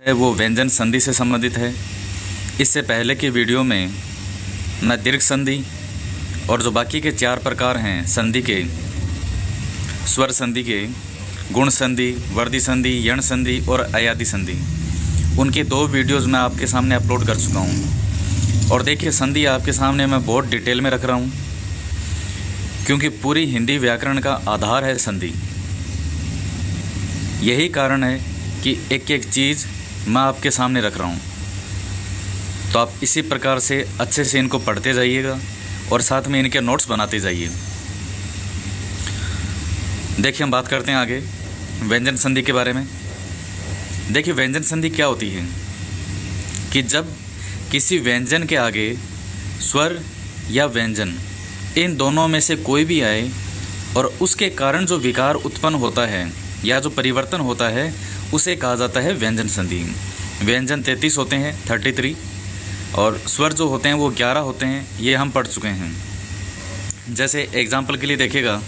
है वो व्यंजन संधि से संबंधित है। इससे पहले की वीडियो में मैं दीर्घ संधि और जो बाकी के 4 प्रकार हैं संधि के, स्वर संधि के, गुण संधि, वर्धी संधि, यण संधि और अयादि संधि, उनके 2 वीडियोज़ मैं आपके सामने अपलोड कर चुका हूँ। और देखिए, संधि आपके सामने मैं बहुत डिटेल में रख रहा हूँ, क्योंकि पूरी हिंदी व्याकरण का आधार है संधि। यही कारण है कि एक एक चीज़ मैं आपके सामने रख रहा हूँ। तो आप इसी प्रकार से अच्छे से इनको पढ़ते जाइएगा और साथ में इनके नोट्स बनाते जाइए। देखिए, हम बात करते हैं आगे व्यंजन संधि के बारे में। देखिए, व्यंजन संधि क्या होती है कि जब किसी व्यंजन के आगे स्वर या व्यंजन, इन दोनों में से कोई भी आए और उसके कारण जो विकार उत्पन्न होता है या जो परिवर्तन होता है, उसे कहा जाता है व्यंजन संधि। व्यंजन 33 होते हैं, 33, और स्वर जो होते हैं वो 11 होते हैं। ये हम पढ़ चुके हैं। जैसे एग्जाम्पल के लिए देखिएगा,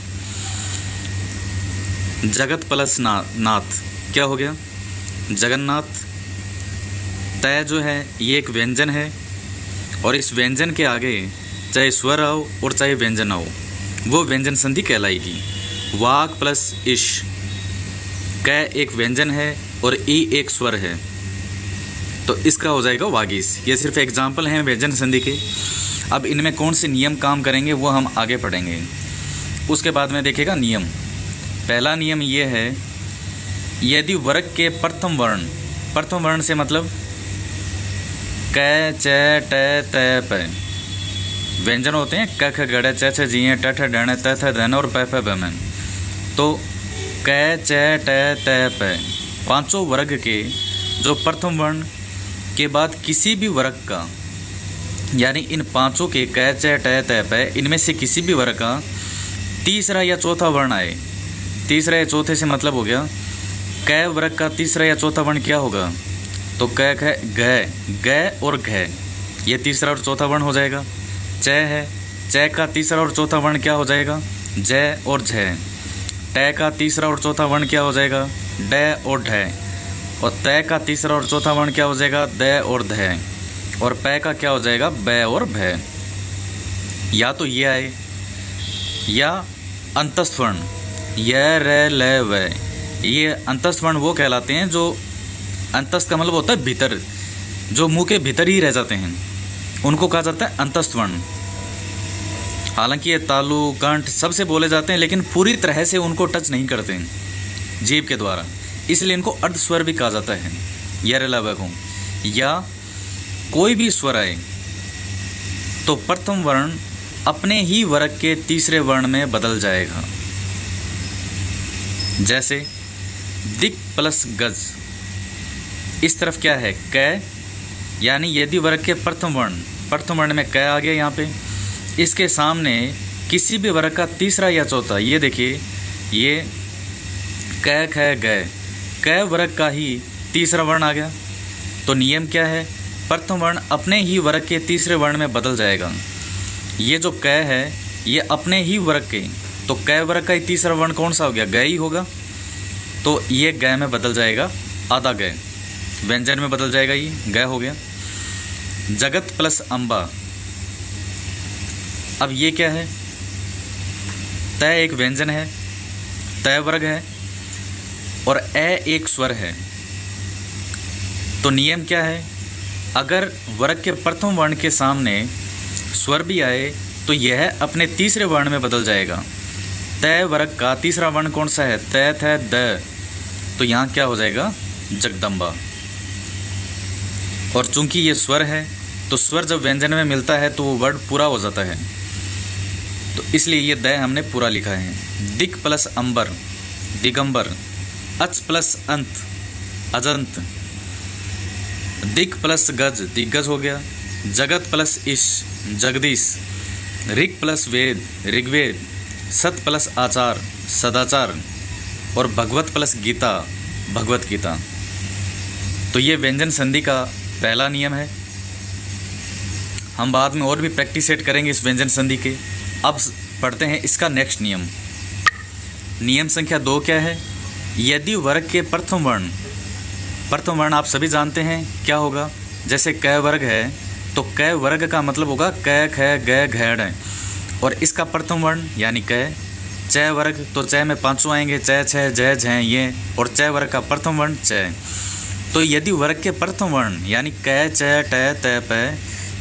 जगत प्लस नाथ क्या हो गया? जगन्नाथ। तय जो है ये एक व्यंजन है, और इस व्यंजन के आगे चाहे स्वर आओ और चाहे व्यंजन आओ, वो व्यंजन संधि कहलाएगी। वाक प्लस इश, कै एक व्यंजन है और ई एक स्वर है, तो इसका हो जाएगा वागीस। ये सिर्फ एग्जाम्पल हैं व्यंजन संधि के। अब इनमें कौन से नियम काम करेंगे वो हम आगे पढ़ेंगे। उसके बाद में देखिएगा नियम। पहला नियम ये है, यदि वर्ग के प्रथम वर्ण से मतलब कै, च, ट, त, प व्यंजन होते हैं, क, ख, ग, च, छ, जी, ट, ठ, ड, त, थ, धन और प, फ, ब, म। तो कै, च, ट, त, प, पांचों वर्ग के जो प्रथम वर्ण के बाद किसी भी वर्ग का, यानी इन पांचों के कै, च, ट, त, प, इनमें से किसी भी वर्ग का तीसरा या चौथा वर्ण आए। तीसरा या चौथे से मतलब हो गया, कै वर्ग का तीसरा या चौथा वर्ण क्या होगा? तो कै, ख, ग और घ, ये तीसरा और चौथा वर्ण हो जाएगा। च है, च का तीसरा और चौथा वर्ण क्या हो जाएगा? ज और झ। ट का तीसरा और चौथा वर्ण क्या हो जाएगा? ड और ढ। और त का तीसरा और चौथा वर्ण क्या हो जाएगा? द और ध। और प का क्या हो जाएगा? ब और भ। या तो ये आए, या अंतस्थ वर्ण य, र, ल, व। ये अंतस्थ वर्ण वो कहलाते हैं जो, अंतस्थ का मतलब होता है भीतर, जो मुंह के भीतर ही रह जाते हैं, उनको कहा जाता है अंतस्थ वर्ण। हालांकि ये तालु, कंठ सबसे बोले जाते हैं, लेकिन पूरी तरह से उनको टच नहीं करते हैं जीभ के द्वारा, इसलिए इनको अर्ध स्वर भी कहा जाता है। या कोई भी स्वर आए तो प्रथम वर्ण अपने ही वर्ग के तीसरे वर्ण में बदल जाएगा। जैसे दिक प्लस गज, इस तरफ क्या है? कै, यानी यदि वर्ग के प्रथम वर्ण में कै आ गया यहाँ पे, इसके सामने किसी भी वर्ग का तीसरा या चौथा, ये देखिए, ये कै, ख, ग, कै वर्ग का ही तीसरा वर्ण आ गया। तो नियम क्या है? प्रथम वर्ण अपने ही वर्ग के तीसरे वर्ण में बदल जाएगा। ये जो कै है ये अपने ही वर्ग के, तो कै वर्ग का ही तीसरा वर्ण कौन सा हो गया? ग ही होगा। तो ये ग में बदल जाएगा, आधा ग, व्यंजन में बदल जाएगा, ये ग हो गया। जगत प्लस अम्बा, अब ये क्या है? तय एक व्यंजन है, तय वर्ग है, और ए एक स्वर है। तो नियम क्या है? अगर वर्ग के प्रथम वर्ण के सामने स्वर भी आए तो यह अपने तीसरे वर्ण में बदल जाएगा। तय वर्ग का तीसरा वर्ण कौन सा है? तय, थ, द, तो यहाँ क्या हो जाएगा? जगदम्बा। और चूंकि ये स्वर है, तो स्वर जब व्यंजन में मिलता है तो वो वर्ड पूरा हो जाता है, तो इसलिए ये द हमने पूरा लिखा है। दिक प्लस अंबर, दिगंबर। अच प्लस अंत, अजंत। दिक प्लस गज, दिग्गज हो गया। जगत प्लस इश, जगदीश। ऋग प्लस वेद, ऋग्वेद। सत प्लस आचार, सदाचार। और भगवत प्लस गीता, भगवत गीता। तो ये व्यंजन संधि का पहला नियम है। हम बाद में और भी प्रैक्टिस सेट करेंगे इस व्यंजन संधि के। अब पढ़ते हैं इसका नेक्स्ट नियम। नियम संख्या 2 क्या है? यदि वर्ग के प्रथम वर्ण प्रथम वर्ण आप सभी जानते हैं क्या होगा। जैसे क वर्ग है तो क वर्ग का मतलब होगा क ख ग घ ड़, और इसका प्रथम वर्ण यानी क। च वर्ग तो च में पांचों आएंगे, च छ ज झ ये, और च वर्ग का प्रथम वर्ण च। तो यदि वर्ग के प्रथम वर्ण यानी क च ट त प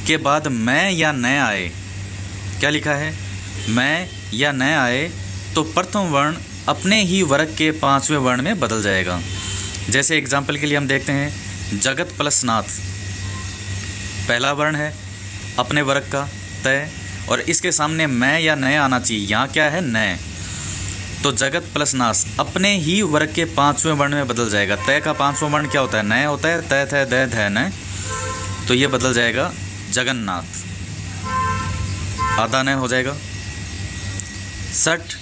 के बाद मैं या न आए, क्या लिखा है, मैं या न आए, तो प्रथम वर्ण अपने ही वर्ग के पांचवें वर्ण में बदल जाएगा। जैसे एग्जाम्पल के लिए हम देखते हैं जगत प्लस नाथ, पहला वर्ण है अपने वर्ग का तय, और इसके सामने मैं या न आना चाहिए, यहाँ क्या है न। तो जगत प्लस नाथ अपने ही वर्ग के पांचवें वर्ण में बदल जाएगा। तय का पांचवां वर्ण क्या होता है, न होता है, तय थ द ध न, तो ये बदल जाएगा जगन्नाथ, आधा न हो जाएगा। सठ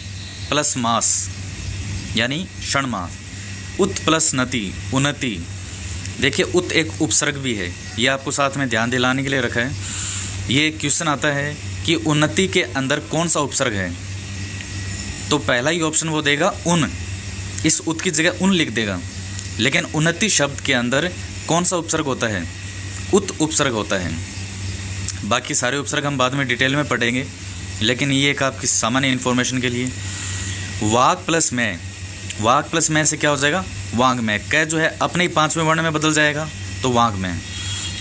प्लस मास यानी षणमास। उत प्लस नति उन्नति, देखिए उत एक उपसर्ग भी है, ये आपको साथ में ध्यान दिलाने के लिए रखा है। ये क्वेश्चन आता है कि उन्नति के अंदर कौन सा उपसर्ग है, तो पहला ही ऑप्शन वो देगा उन, इस उत की जगह उन लिख देगा। लेकिन उन्नति शब्द के अंदर कौन सा उपसर्ग होता है, उत उपसर्ग होता है। बाकी सारे उपसर्ग हम बाद में डिटेल में पढ़ेंगे, लेकिन ये एक आपकी सामान्य इन्फॉर्मेशन के लिए। वाग प्लस में, वाग प्लस में से क्या हो जाएगा, वांग में। क जो है अपने ही पांचवें वर्ण में बदल जाएगा, तो वांग में।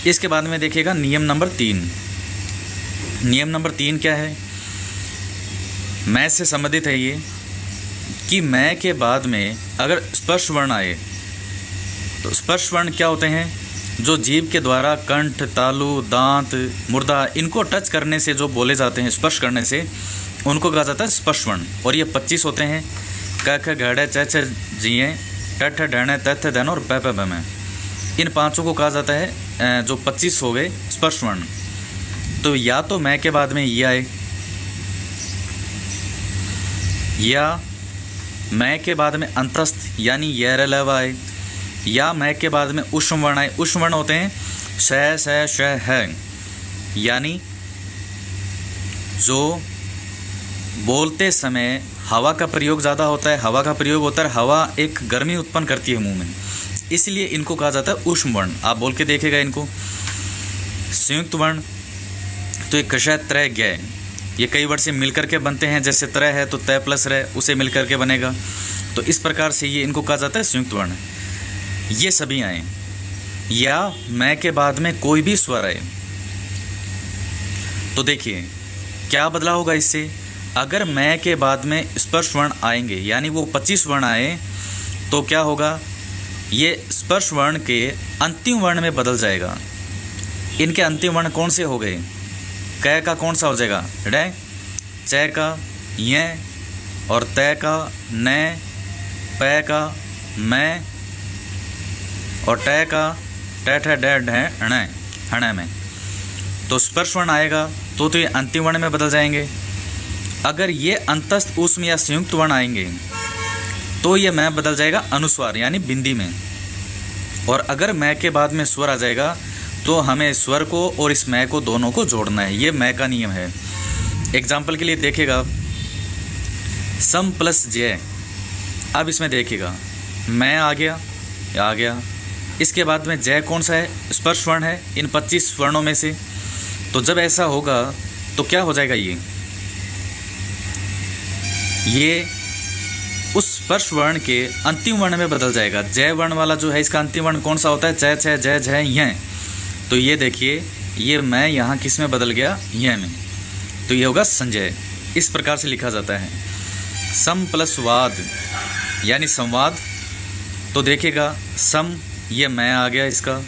इसके बाद में देखिएगा नियम नंबर 3। नियम नंबर 3 क्या है, मैं से संबंधित है ये कि मैं के बाद में अगर स्पर्श वर्ण आए, तो स्पर्श वर्ण क्या होते हैं, जो जीभ के द्वारा कंठ, तालु, दांत, मुर्दा इनको टच करने से जो बोले जाते हैं, स्पर्श करने से, उनको कहा जाता है स्पर्श वर्ण। और ये 25 होते हैं, क ख ग ढ च छ जिए, ट ठ ढ ण त थ धन और प प ब म। इन पांचों को कहा जाता है, जो 25 हो गए स्पर्श वर्ण। तो या तो मैं के बाद में ये आए, या मैं के बाद में अंतस्थ यानी ये रलव आए, या मैं के बाद में उष्म वर्ण आए। उष्म वर्ण होते हैं श स श है, यानी जो बोलते समय हवा का प्रयोग ज़्यादा होता है, हवा का प्रयोग होता है, हवा एक गर्मी उत्पन्न करती है मुंह में, इसलिए इनको कहा जाता है उष्म वर्ण। आप बोल के देखेगा इनको। संयुक्त वर्ण तो एक कषय त्रय ज्ञ, ये कई वर्ड से मिलकर के बनते हैं, जैसे त्रय है तो तय प्लस रह उसे मिलकर के बनेगा, तो इस प्रकार से ये इनको कहा जाता है संयुक्त वर्ण। ये सभी आए, या मैं के बाद में कोई भी स्वर आए, तो देखिए क्या बदलाव होगा इससे। अगर मैं के बाद में स्पर्श वर्ण आएंगे, यानी वो 25 वर्ण आए, तो क्या होगा, ये स्पर्श वर्ण के अंतिम वर्ण में बदल जाएगा। इनके अंतिम वर्ण कौन से हो गए, क का कौन सा हो जाएगा ड़, च का य, और तय का न, प का मैं, और ट का ट ठ ड ढ ण हण में। तो स्पर्श वर्ण आएगा तो ये अंतिम वर्ण में बदल जाएंगे। अगर ये अंतस्थ, उष्म या संयुक्त वर्ण आएंगे तो ये मैं बदल जाएगा अनुस्वार यानी बिंदी में। और अगर मैं के बाद में स्वर आ जाएगा तो हमें स्वर को और इस मैं को दोनों को जोड़ना है, ये मैं का नियम है। एग्जाम्पल के लिए देखिएगा सम प्लस जय। अब इसमें देखिएगा मैं आ गया, इसके बाद में जय कौन सा है, स्पर्श वर्ण है इन 25 वर्णों में से। तो जब ऐसा होगा तो क्या हो जाएगा, ये उस स्पर्श वर्ण के अंतिम वर्ण में बदल जाएगा। जय वर्ण वाला जो है इसका अंतिम वर्ण कौन सा होता है, च छ ज झ य। तो ये देखिए ये मैं यहाँ किस में बदल गया, य में, तो ये होगा संजय। इस प्रकार से लिखा जाता है। सम प्लस वाद यानी संवाद, तो देखिएगा सम ये मैं आ गया इसका,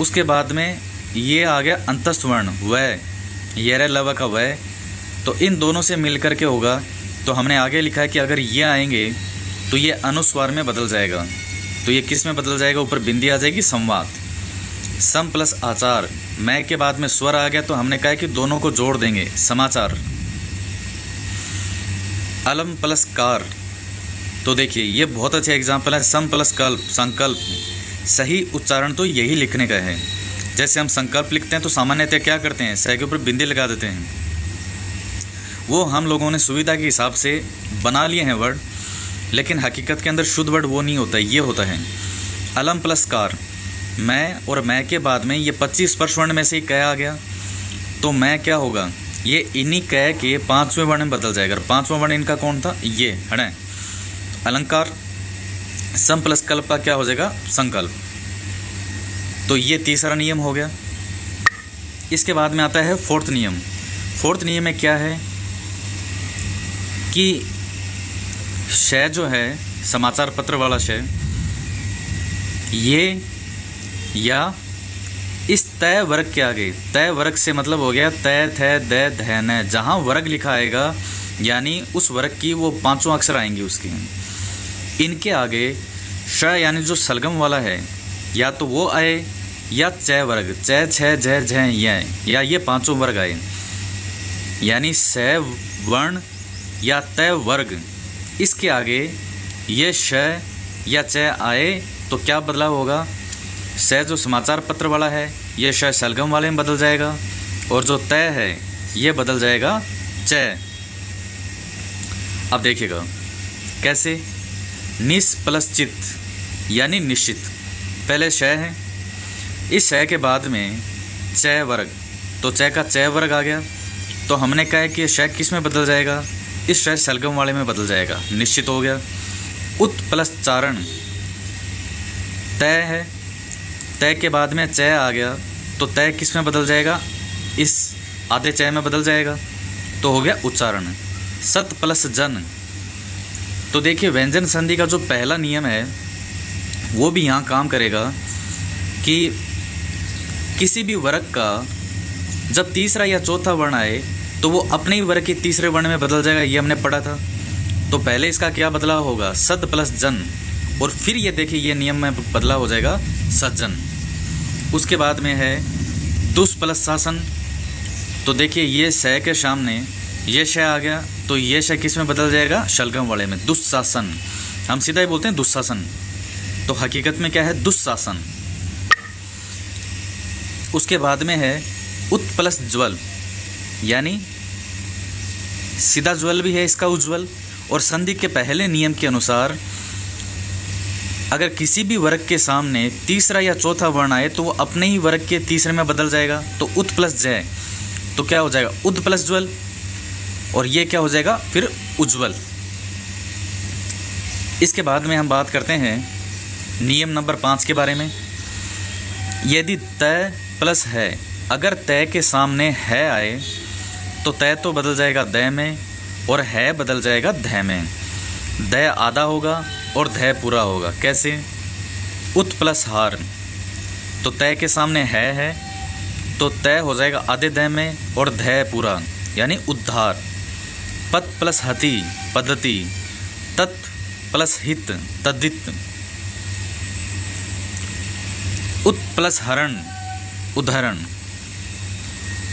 उसके बाद में ये आ गया अंतस्थ वर्ण वह, ये रे लव का वह, तो इन दोनों से मिलकर के होगा। तो हमने आगे लिखा है कि अगर ये आएंगे तो ये अनुस्वार में बदल जाएगा। तो ये किस में बदल जाएगा, ऊपर बिंदी आ जाएगी संवाद। सम प्लस आचार, मैं के बाद में स्वर आ गया तो हमने कहा कि दोनों को जोड़ देंगे, समाचार। अलम प्लस कार, तो देखिए ये बहुत अच्छा एग्जाम्पल है। सम प्लस कल्प, संकल्प। सही उच्चारण तो यही लिखने का है। जैसे हम संकल्प लिखते हैं तो सामान्यतः क्या करते हैं, सह के ऊपर बिंदी लगा देते हैं। वो हम लोगों ने सुविधा के हिसाब से बना लिए हैं वर्ड, लेकिन हकीकत के अंदर शुद्ध वर्ड वो नहीं होता, ये होता है। अलम प्लस कार, मैं और मैं के बाद में ये 25 स्पर्श वर्ण में से क आ गया, तो मैं क्या होगा, ये इन्हीं क के 5वें वर्ण में बदल जाएगा। 5वां वर्ण इनका कौन था, ये है अलंकार। सम प्लस कल्प का क्या हो जाएगा, संकल्प। तो ये तीसरा नियम हो गया। इसके बाद में आता है फोर्थ नियम। फोर्थ नियम में क्या है कि शय जो है, समाचार पत्र वाला शय, ये या इस तय वर्ग के आगे, तय वर्ग से मतलब हो गया तय थे द ध न, जहाँ वर्ग लिखा आएगा यानी उस वर्ग की वो 5 अक्षर आएंगे उसके, इनके आगे श यानी जो सलगम वाला है या तो वो आए या च वर्ग, च छ झ झ या ये 5 वर्ग आए, यानी स वर्ण या तय वर्ग, इसके आगे ये श या च आए तो क्या बदलाव होगा, स जो समाचार पत्र वाला है ये श सलगम वाले में बदल जाएगा, और जो तय है ये बदल जाएगा च। अब देखिएगा कैसे, निस प्लस चित यानी निश्चित, पहले श है, इस श के बाद में च वर्ग, तो च का च वर्ग आ गया, तो हमने कहा है कि श किस में बदल जाएगा, इस श सलगम वाले में बदल जाएगा, निश्चित हो गया। उत प्लस चारण, तय है, तय के बाद में च आ गया, तो तय किस में बदल जाएगा, इस आधे च में बदल जाएगा, तो हो गया उच्चारण। सत प्लस जन, तो देखिए व्यंजन संधि का जो पहला नियम है वो भी यहाँ काम करेगा कि किसी भी वर्ग का जब तीसरा या चौथा वर्ण आए तो वो अपने ही वर्ग के तीसरे वर्ण में बदल जाएगा, ये हमने पढ़ा था। तो पहले इसका क्या बदलाव होगा, सद प्लस जन, और फिर ये देखिए ये नियम में बदलाव हो जाएगा सज्जन। उसके बाद में है दुस प्लस शासन, तो देखिए ये श के सामने ये श आ गया, तो ये श किस में बदल जाएगा, शलगम वाले में, दुस्शासन। हम सीधा ही बोलते हैं दुस्शासन, तो हकीकत में क्या है, दुस्शासन। उसके बाद में है उत प्लस ज्वल, यानी सीधा ज्वल भी है इसका उज्ज्वल, और संधि के पहले नियम के अनुसार अगर किसी भी वर्ग के सामने तीसरा या चौथा वर्ण आए तो वो अपने ही वर्ग के तीसरे में बदल जाएगा, तो उत प्लस जय, तो क्या हो जाएगा, उद प्लस ज्वल, और ये क्या हो जाएगा फिर उज्ज्वल। इसके बाद में हम बात करते हैं नियम नंबर 5 के बारे में। यदि तय प्लस है, अगर तय के सामने है आए तो तय तो बदल जाएगा द में, और है बदल जाएगा ध में। द आधा होगा और ध पूरा होगा, कैसे, उत प्लस हार, तो तय के सामने है तो तय हो जाएगा आधे द में और ध पूरा, यानी उद्धार। पत प्लस हति पद्धति, तत् प्लस हित तद्धित। उत प्लस हरण उदाहरण।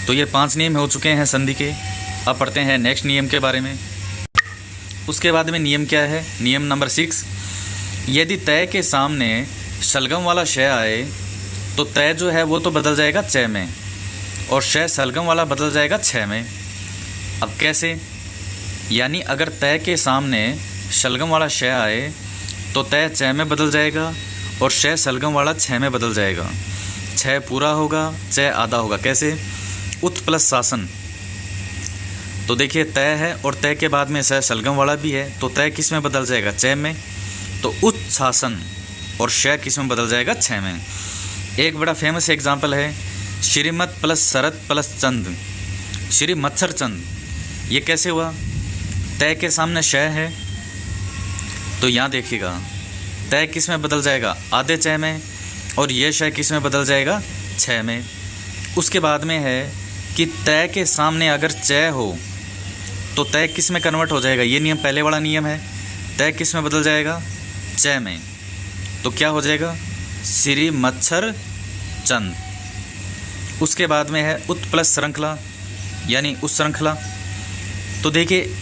तो ये 5 नियम हो चुके हैं संधि के। अब पढ़ते हैं नेक्स्ट नियम के बारे में। उसके बाद में नियम क्या है, नियम नंबर 6, यदि तय के सामने शलगम वाला श आए तो तय जो है वो तो बदल जाएगा च में, और श शलगम वाला बदल जाएगा छ में। अब कैसे, यानी अगर तय के सामने शलगम वाला श आए तो तय च में बदल जाएगा और श शलगम वाला छ में बदल जाएगा। छ पूरा होगा, च आधा होगा, कैसे, उत प्लस शासन, तो देखिए तय है और तय के बाद में श शलगम वाला भी है, तो तय किस में बदल जाएगा, च में, तो उत शासन, और श किस में बदल जाएगा, छ में। एक बड़ा फेमस एग्जाम्पल है श्रीमत प्लस शरत प्लस चंद, श्री मत्सर चंद। ये कैसे हुआ, तय के सामने श है तो यहाँ देखिएगा तय किस में बदल जाएगा, आधे च में, और ये श किस में बदल जाएगा, छ में। उसके बाद में है कि तय के सामने अगर च हो तो तय किस में कन्वर्ट हो जाएगा, ये नियम पहले वाला नियम है, तय किस में बदल जाएगा, च में, तो क्या हो जाएगा, श्री मच्छर चंद। उसके बाद में है उत प्लस श्रृंखला, यानी उस श्रृंखला। तो देखिए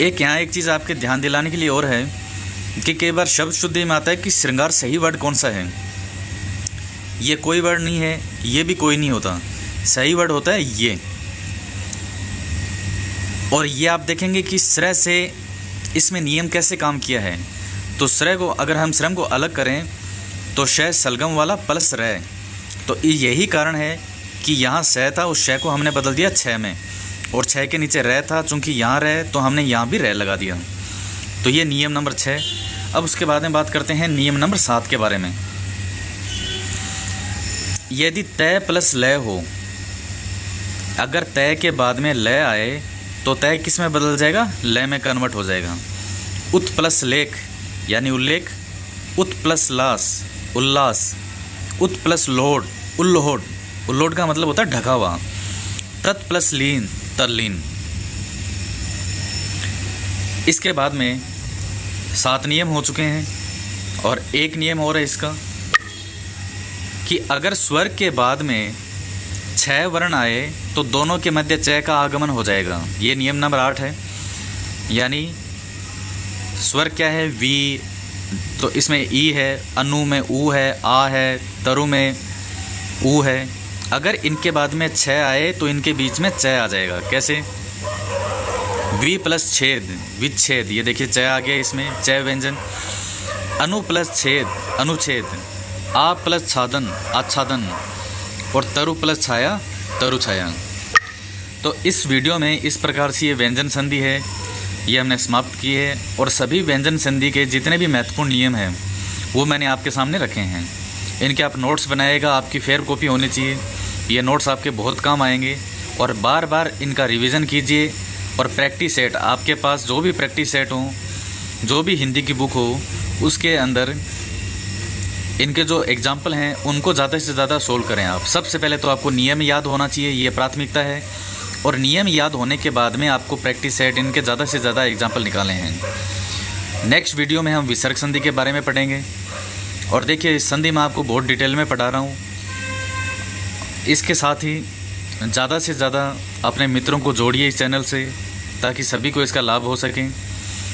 यहाँ एक चीज़ आपके ध्यान दिलाने के लिए और है कि कई बार शब्द शुद्धि में आता है कि श्रृंगार सही वर्ड कौन सा है। ये कोई वर्ड नहीं है, ये भी कोई नहीं होता, सही वर्ड होता है ये। और ये आप देखेंगे कि श्रय से इसमें नियम कैसे काम किया है। तो श्रय को अगर हम श्रम को अलग करें तो शय सलगम वाला प्लस रै। तो यही कारण है कि यहाँ स था, उस शय को हमने बदल दिया छ में, और छ के नीचे रै था, चूँकि यहाँ रै तो हमने यहाँ भी रै लगा दिया। तो ये नियम नंबर 6। अब उसके बाद में बात करते हैं नियम नंबर 7 के बारे में। यदि तय प्लस लय हो, अगर तय के बाद में लय आए तो तय किस में बदल जाएगा? लय में कन्वर्ट हो जाएगा। उत प्लस लेख यानी उल्लेख, उत प्लस लास उल्लास, उत प्लस लोड उल्लोड, उल्लोड का मतलब होता है ढका हुआ। तत् प्लस लीन तरलीन। इसके बाद में 7 नियम हो चुके हैं, और एक नियम और है इसका कि अगर स्वर के बाद में 6 वर्ण आए तो दोनों के मध्य च का आगमन हो जाएगा। ये नियम नंबर 8 है। यानी स्वर क्या है? वी, तो इसमें ई है, अनु में ऊ है, आ है, तरु में ऊ है। अगर इनके बाद में 6 आए तो इनके बीच में च आ जाएगा। कैसे? वी प्लस छेद विच्छेद, ये देखिए च आ गया इसमें, च व्यंजन। अनु प्लस छेद अनुच्छेद, आ प्लस छादन आच्छादन, और तरु प्लस छाया तरु छाया। तो इस वीडियो में इस प्रकार से ये व्यंजन संधि है, ये हमने समाप्त की है, और सभी व्यंजन संधि के जितने भी महत्वपूर्ण नियम हैं वो मैंने आपके सामने रखे हैं। इनके आप नोट्स बनाएगा, आपकी फेयर कॉपी होनी चाहिए। ये नोट्स आपके बहुत काम आएंगे, और बार बार इनका रिवीजन कीजिए। और प्रैक्टिस सेट आपके पास जो भी प्रैक्टिस सेट हो, जो भी हिंदी की बुक हो, उसके अंदर इनके जो एग्जाम्पल हैं उनको ज़्यादा से ज़्यादा सोल्व करें आप। सबसे पहले तो आपको नियम याद होना चाहिए, ये प्राथमिकता है, और नियम याद होने के बाद में आपको प्रैक्टिस सेट इनके ज़्यादा से ज़्यादा एग्जाम्पल निकाले हैं। नेक्स्ट वीडियो में हम विसर्ग संधि के बारे में पढ़ेंगे, और देखिए इस संधि में आपको बहुत डिटेल में पढ़ा रहा हूँ। इसके साथ ही ज़्यादा से ज़्यादा अपने मित्रों को जोड़िए इस चैनल से, ताकि सभी को इसका लाभ हो सके।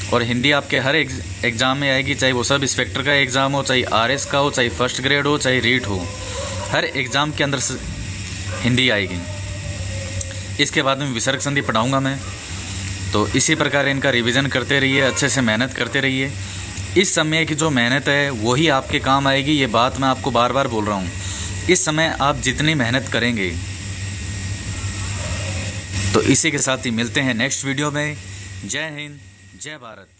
और हिंदी आपके हर एग्ज़ाम में आएगी, चाहे वो सब इंस्पेक्टर का एग्ज़ाम हो, चाहे आरएस का हो, चाहे फर्स्ट ग्रेड हो, चाहे रीट हो, हर एग्ज़ाम के अंदर हिंदी आएगी। इसके बाद में विसर्ग संधि पढ़ाऊँगा मैं। तो इसी प्रकार इनका रिवीजन करते रहिए, अच्छे से मेहनत करते रहिए। इस समय की जो मेहनत है वही आपके काम आएगी, ये बात मैं आपको बार बार बोल रहा हूँ। इस समय आप जितनी मेहनत करेंगे, तो इसी के साथ ही मिलते हैं नेक्स्ट वीडियो में। जय हिंद, जय भारत।